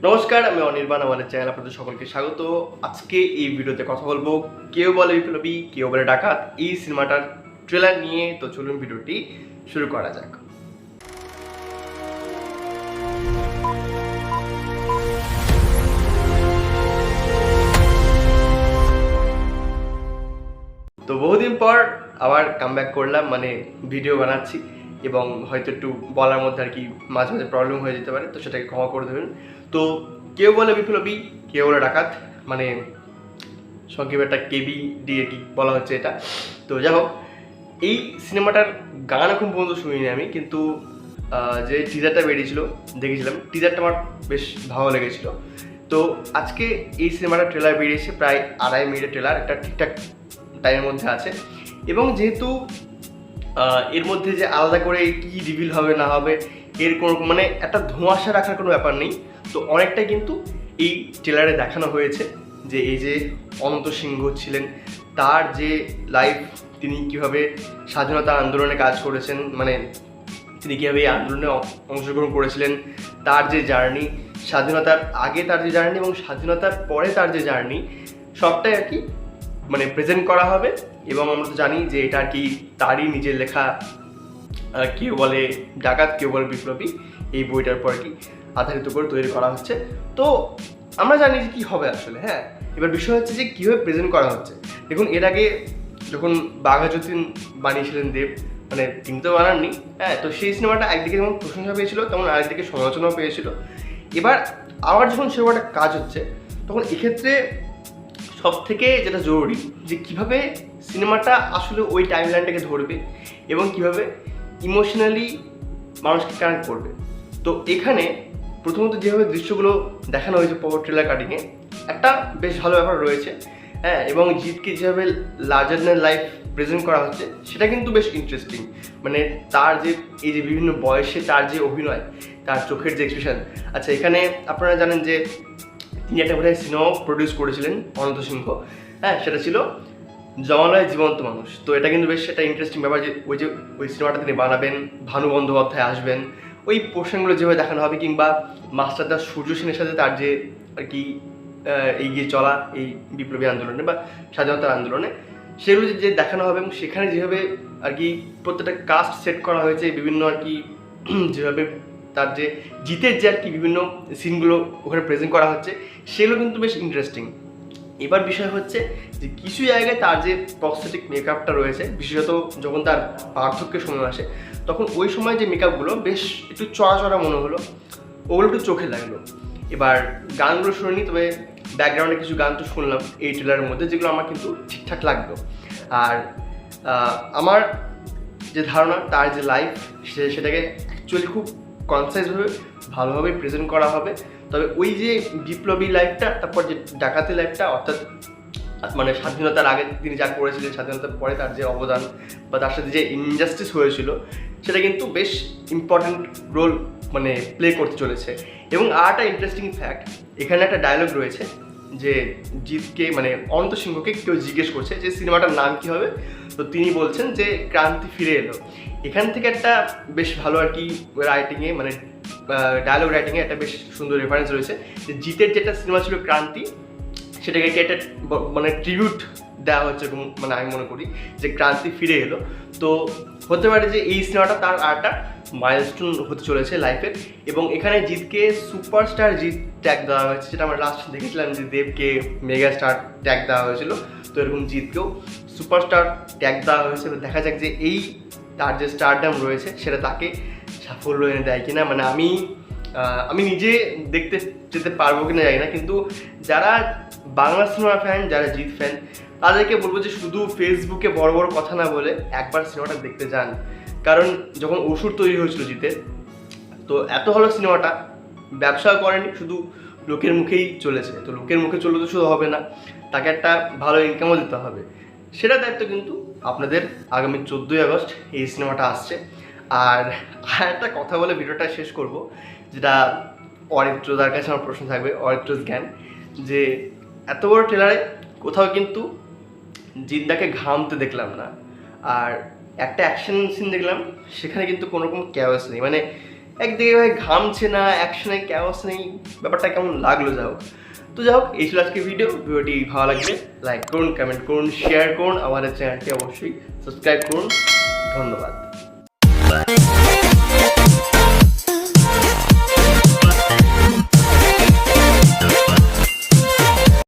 নমস্কার, আমি অনির্বাণ। আমাদের চ্যানেল আপনাদের সকলকে স্বাগত। আজকে এই ভিডিওতে কথা বলবো কেউ বলে বিপ্লবী, কেউ বলে ডাকাত এই সিনেমাটার ট্রেলার নিয়ে। তো চলুন ভিডিওটি শুরু করা যাক। তো বহুদিন পর আবার কামব্যাক করলাম, মানে ভিডিও বানাচ্ছি এবং হয়তো একটু বলার মধ্যে আর কি মাঝে মাঝে প্রবলেম হয়ে যেতে পারে, তো সেটাকে ক্ষমা করে দেবেন। তো কেউ বলে বিপ্লবী, কেউ বলে ডাকাত, মানে সংক্ষেপে একটা কেবি দিয়ে কি বলা হচ্ছে এটা। তো যাই হোক, এই সিনেমাটার গান এখন পর্যন্ত শুনিনি আমি, কিন্তু যে টিজারটা বেরিয়েছিল দেখেছিলাম, টিজারটা আমার বেশ ভালো লেগেছিল। তো আজকে এই সিনেমাটার ট্রেলার বেরিয়েছে, প্রায় 2.5 মিনিটের ট্রেলার, একটা ঠিকঠাক টাইমের মধ্যে আছে। এবং যেহেতু এর মধ্যে যে আলাদা করে কি রিভিল হবে না হবে এর কোনো মানে একটা ধোঁয়াশা রাখার কোনো ব্যাপার নেই। তো অনেকটাই কিন্তু এই ট্রেলারে দেখানো হয়েছে যে এই যে অনন্ত সিংহ ছিলেন, তার যে লাইফ, তিনি কীভাবে স্বাধীনতা আন্দোলনে কাজ করেছেন, মানে তিনি কীভাবে এই আন্দোলনে অংশগ্রহণ করেছিলেন, তার যে জার্নি, স্বাধীনতার আগে তার যে জার্নি এবং স্বাধীনতার পরে তার যে জার্নি, সবটাই আর কি মানে প্রেজেন্ট করা হবে। এবং আমরা তো জানি যে এটা আর কি তারই নিজের লেখা কেউ বলে ডাকাত, কেউ বলে বিপ্লবী, এই বইটার পর কি আধারিত করে তৈরি করা হচ্ছে। তো আমরা জানি যে কী হবে আসলে। হ্যাঁ, এবার বিষয় হচ্ছে যে কীভাবে প্রেজেন্ট করা হচ্ছে। দেখুন, এর আগে যখন বাঘা যতীন বানিয়েছিলেন দেব, মানে তিনি তো বানাননি, হ্যাঁ, তো সেই সিনেমাটা একদিকে যেমন প্রশংসা পেয়েছিল তেমন আরেকদিকে সমালোচনাও পেয়েছিল। এবার আবার যখন সেরকম একটা কাজ হচ্ছে, তখন এক্ষেত্রে সব থেকে যেটা জরুরি যে কীভাবে সিনেমাটা আসলে ওই টাইম লাইনটাকে ধরবে এবং কীভাবে ইমোশনালি মানুষকে কানেক্ট করবে। তো এখানে প্রথমত যেভাবে দৃশ্যগুলো দেখানো হয়েছে পর ট্রেলার কাটিংয়ে, একটা বেশ ভালো ব্যাপার রয়েছে। হ্যাঁ, এবং জিতকে যেভাবে লার্জার দ্যান লাইফ প্রেজেন্ট করা হচ্ছে সেটা কিন্তু বেশ ইন্টারেস্টিং। মানে তার যে এই যে বিভিন্ন বয়সে তার যে অভিনয়, তার চোখের যে এক্সপ্রেশন। আচ্ছা, এখানে আপনারা জানেন যে তিনি একটা বোধহয় সিনেমাও প্রডিউস করেছিলেন, অনন্ত সিংহ। হ্যাঁ, সেটা ছিল জমালয় জীবন্ত মানুষ। তো এটা কিন্তু বেশ একটা ইন্টারেস্টিং ব্যাপার যে ওই সিনেমাটা তিনি বানাবেন, ভানু বন্দ্যোপাধ্যায় আসবেন, ওই পোর্শনগুলো যেভাবে দেখানো হবে, কিংবা মাস্টারদা সূর্য সেনের সাথে তার যে আর কি এগিয়ে চলা এই বিপ্লবী আন্দোলনে বা স্বাধীনতার আন্দোলনে, সেগুলো যে দেখানো হবে এবং সেখানে যেভাবে আর কি প্রত্যেকটা কাস্ট সেট করা হয়েছে, বিভিন্ন আর কি যেভাবে তার যে জিতের যে আর কি বিভিন্ন সিনগুলো ওখানে প্রেজেন্ট করা হচ্ছে, সেগুলো কিন্তু বেশ ইন্টারেস্টিং। এবার বিষয় হচ্ছে যে কিছু জায়গায় তার যে প্রস্থেটিক মেকআপটা রয়েছে, বিশেষত যখন তার বার্ধক্যের সময় আসে, তখন ওই সময় যে মেকআপগুলো বেশ একটু চড়া চড়া মনে হলো, ওগুলো একটু চোখে লাগলো। এবার গানগুলো শুনিনি, তবে ব্যাকগ্রাউন্ডে কিছু গান তো শুনলাম এই ট্রেলারের মধ্যে, যেগুলো আমার কিন্তু ঠিকঠাক লাগলো। আর আমার যে ধারণা তার যে লাইফ, সেটাকে অ্যাকচুয়ালি খুব কনসাইজভাবে ভালোভাবে প্রেজেন্ট করা হবে। তবে ওই যে বিপ্লবী লাইফটা, তারপর যে ডাকাতি লাইফটা, অর্থাৎ মানে স্বাধীনতার আগে তিনি যা করেছিলেন, স্বাধীনতার পরে তার যে অবদান বা তার সাথে যে ইনজাস্টিস হয়েছিল, সেটা কিন্তু বেশ ইম্পর্ট্যান্ট রোল মানে প্লে করতে চলেছে। এবং আর একটা ইন্টারেস্টিং ফ্যাক্ট, এখানে একটা ডায়লগ রয়েছে যে জিতকে মানে অনন্ত সিংহকে কেউ জিজ্ঞেস করছে যে সিনেমাটার নাম কী হবে, তো তিনি বলছেন যে ক্রান্তি ফিরে এলো। এখান থেকে একটা বেশ ভালো আর কি রাইটিংয়ে, মানে ডায়লগ রাইটিংয়ে একটা বেশ সুন্দর রেফারেন্স রয়েছে যে জিতের যেটা সিনেমা ছিল ক্রান্তি, সেটাকে একটা মানে ট্রিবিউট দেওয়া হচ্ছে, মানে আমি মনে করি যে ক্রান্তি ফিরে এলো। তো হতে পারে যে এই সিনেমাটা তার আরেকটা মাইলস্টোন হতে চলেছে লাইফের। এবং এখানে জিতকে সুপারস্টার জিত ট্যাগ দেওয়া হয়েছে, যেটা আমরা লাস্ট দেখেছিলাম যে দেবকে মেগা স্টার ট্যাগ দেওয়া হয়েছিল, তো এরকম জিতকেও সুপারস্টার ট্যাগ দেওয়া হয়েছে। দেখা যাক যে এই তার যে স্টারডাম রয়েছে সেটা তাকে সাফল্য এনে দেয় কিনা। মানে আমি নিজে দেখতে যেতে পারবো কিনা জানি না, কিন্তু যারা বাংলা সিনেমা ফ্যান, যারা জিৎ ফ্যান, তাদেরকে বলবো যে শুধু ফেসবুকে বড় বড় কথা না বলে একবার সিনেমাটা দেখতে যান। কারণ যখন অসুর তৈরি হয়েছিল জিতের, তো এত ভালো সিনেমাটা ব্যবসা করেনি, শুধু লোকের মুখেই চলেছে। তো লোকের মুখে চললে তো শুধু হবে না, তাকে একটা ভালো ইনকামও দিতে হবে। সেটা দায়িত্ব কিন্তু আপনাদের। আগামী 14ই আগস্ট এই সিনেমাটা আসছে। আর একটা কথা বলে ভিডিওটা শেষ করব, যেটা অরিত্রদার কাছে আমার প্রশ্ন থাকবে, অরিত্রজ জ্ঞান, যে এত বড় ট্রেলারে কোথাও কিন্তু জিদ্দাকে ঘামতে দেখলাম না। আর একটা অ্যাকশন সিন দেখলাম, সেখানে কিন্তু কোনো রকম ক্যাওয়াস নেই। মানে একদিকে ভাই ঘামছে না, অ্যাকশনে ক্যাওস নেই, ব্যাপারটা কেমন লাগলো যাই হোক। তো যাই হোক, এই ছিল আজকে ভিডিওটি ভালো লাগলে লাইক করুন, কমেন্ট করুন, শেয়ার করুন, আমাদের চ্যানেলটি অবশ্যই সাবস্ক্রাইব করুন। ধন্যবাদ।